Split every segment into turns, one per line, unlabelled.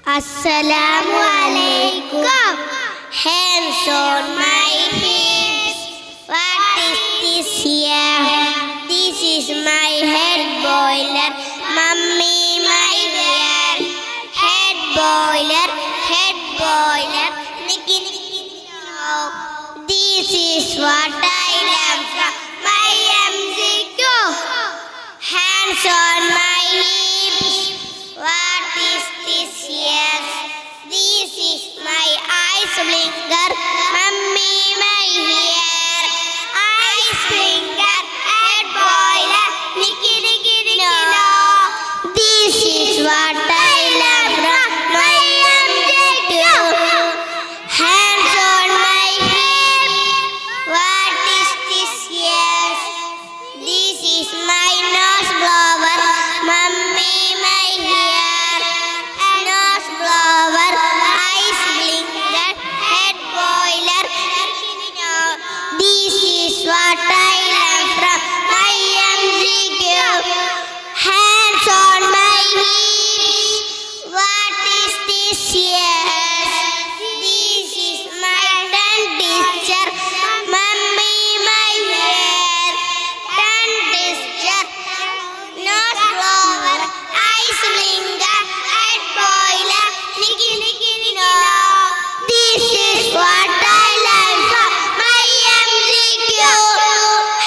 Assalamu alaikum. Hands on my hips. What is this here? This is my head boiler. Mummy, my dear. Head boiler, head boiler. Niki niki no. This is what I learned from my MCQ. Hands on my hips. What is this? Yes, this is my eyes blinker. Mummy, my hair. Eyes blinker, head boiler. Niki niki niki no. This is what I learned from my MCQ. Hands on my hip. What is this? Yes, this is my nose blower. Mummy, my hair. Nose blower, eyes blinker, head boiler. This is what I learned from my MCQ. Hands on my hips. What is this? Yes, this is my dentist chair. Mummy, my hair. Dentist chair. Nose blower, eyes blinker, head boiler. Niki niki no. This is what I learned from my MCQ.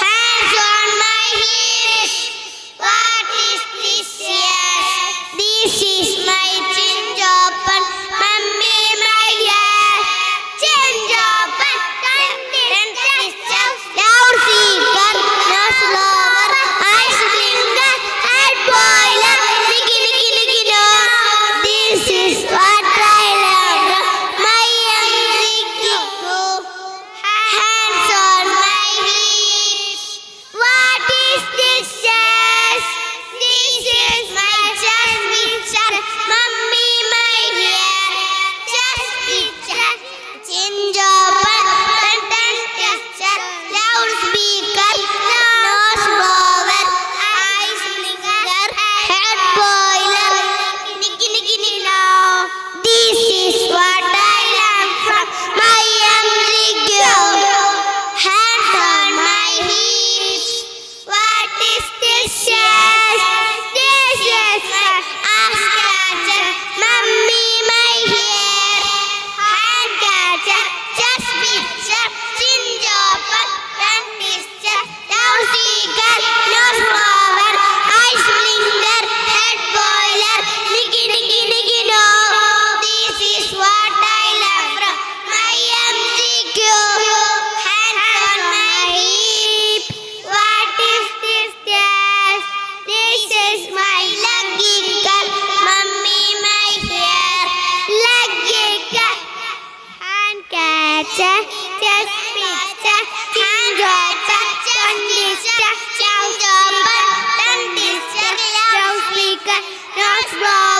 Hands on my hips. What is this? Yes, this is my chin open. Mummy, my hair. Chin open. Dentist chair. Loudspeaker. Nose blower, eyes blinker, head boiler. Niki niki niki no. This is what I learned from my MCQ. Hands on my hips. What is this? Yes, this is my chest picture. Mummy, my hair. Chest picture. Chin open. Dentist chair. Loudspeaker. Nose blower. Eyes blinker. Head boiler. Niki niki no. This is what I learned from my MCQ. Hands on my hips. What is this? Yes, this is my ass catcher. Mummy, my hair. Hand catcher. Chest picture. Chin open. Dentist chair. Loudspeaker. Nose blower. Eyes blinker. Head boiler. Niki niki niki no. This is what I learned from my MCQ. Hands on my hip. What is this? Yes, this is my lucky girl. Mummy, my hair. Lucky girl. Hand catcher. Chest picture. Hand catcher. Dentist chair. Dentist chair. Loudspeaker. Nose blower.